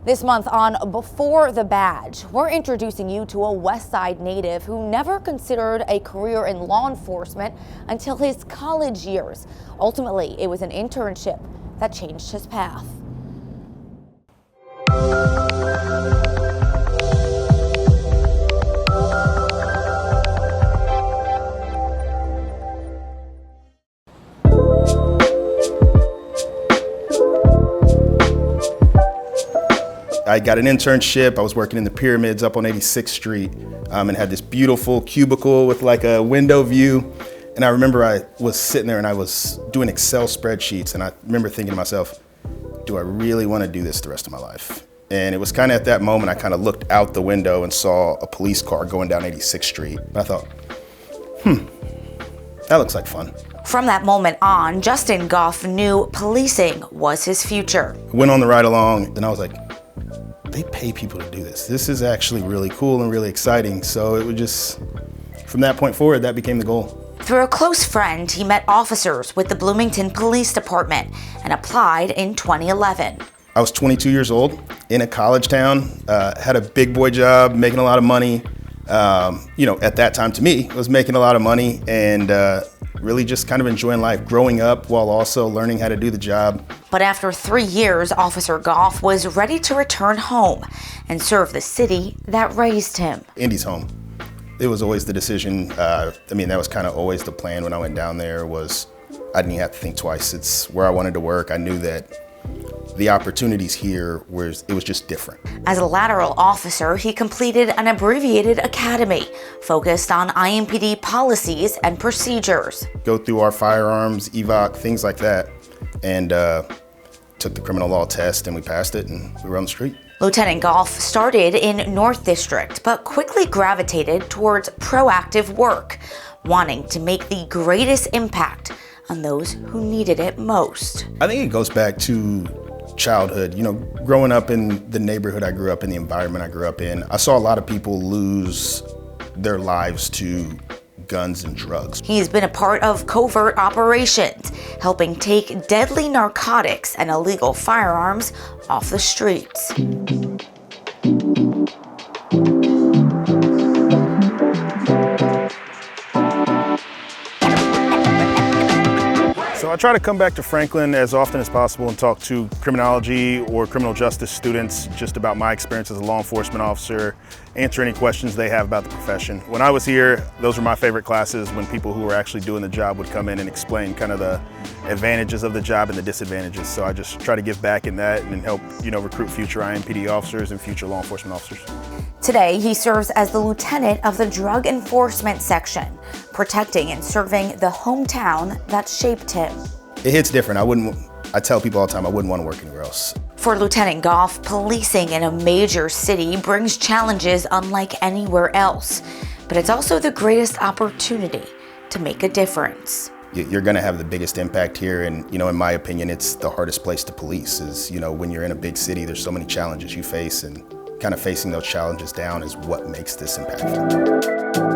This month on Before the Badge, we're introducing you to a West Side native who never considered a career in law enforcement until his college years. Ultimately, it was an internship that changed his path. I got an internship. I was working in the pyramids up on 86th Street and had this beautiful cubicle with like a window view. And I remember I was sitting there and I was doing Excel spreadsheets, and I remember thinking to myself, do I really want to do this the rest of my life? And it was kind of at that moment I kind of looked out the window and saw a police car going down 86th Street. And I thought, that looks like fun. From that moment on, Justin Gough knew policing was his future. Went on the ride along and I was like, they pay people to do this. This is actually really cool and really exciting. So it would just, from that point forward, that became the goal. Through a close friend, he met officers with the Bloomington Police Department and applied in 2011. I was 22 years old in a college town, had a big boy job, making a lot of money. At that time to me, I was making a lot of money and really just kind of enjoying life, growing up while also learning how to do the job. But after 3 years, Officer Gough was ready to return home and serve the city that raised him. Indy's home. It was always the decision. That was kind of always the plan when I went down there. Was I didn't even have to think twice. It's where I wanted to work. I knew that the opportunities here it was just different. As a lateral officer, he completed an abbreviated academy focused on IMPD policies and procedures. Go through our firearms, evoc, things like that, and took the criminal law test, and we passed it, and we were on the street. Lieutenant Gough started in North District, but quickly gravitated towards proactive work, wanting to make the greatest impact on those who needed it most. I think it goes back to childhood. Growing up in the neighborhood I grew up in, the environment I grew up in, I saw a lot of people lose their lives to guns and drugs. He's been a part of covert operations, helping take deadly narcotics and illegal firearms off the streets. So I try to come back to Franklin as often as possible and talk to criminology or criminal justice students just about my experience as a law enforcement officer, answer any questions they have about the profession. When I was here, those were my favorite classes, when people who were actually doing the job would come in and explain kind of the advantages of the job and the disadvantages. So I just try to give back in that and help, recruit future IMPD officers and future law enforcement officers. Today, he serves as the lieutenant of the Drug Enforcement Section, protecting and serving the hometown that shaped him. It hits different. I tell people all the time, I wouldn't want to work anywhere else. For Lieutenant Gough, policing in a major city brings challenges unlike anywhere else, but it's also the greatest opportunity to make a difference. You're going to have the biggest impact here, and in my opinion, it's the hardest place to police. Is when you're in a big city, there's so many challenges you face, and kind of facing those challenges down is what makes this impactful.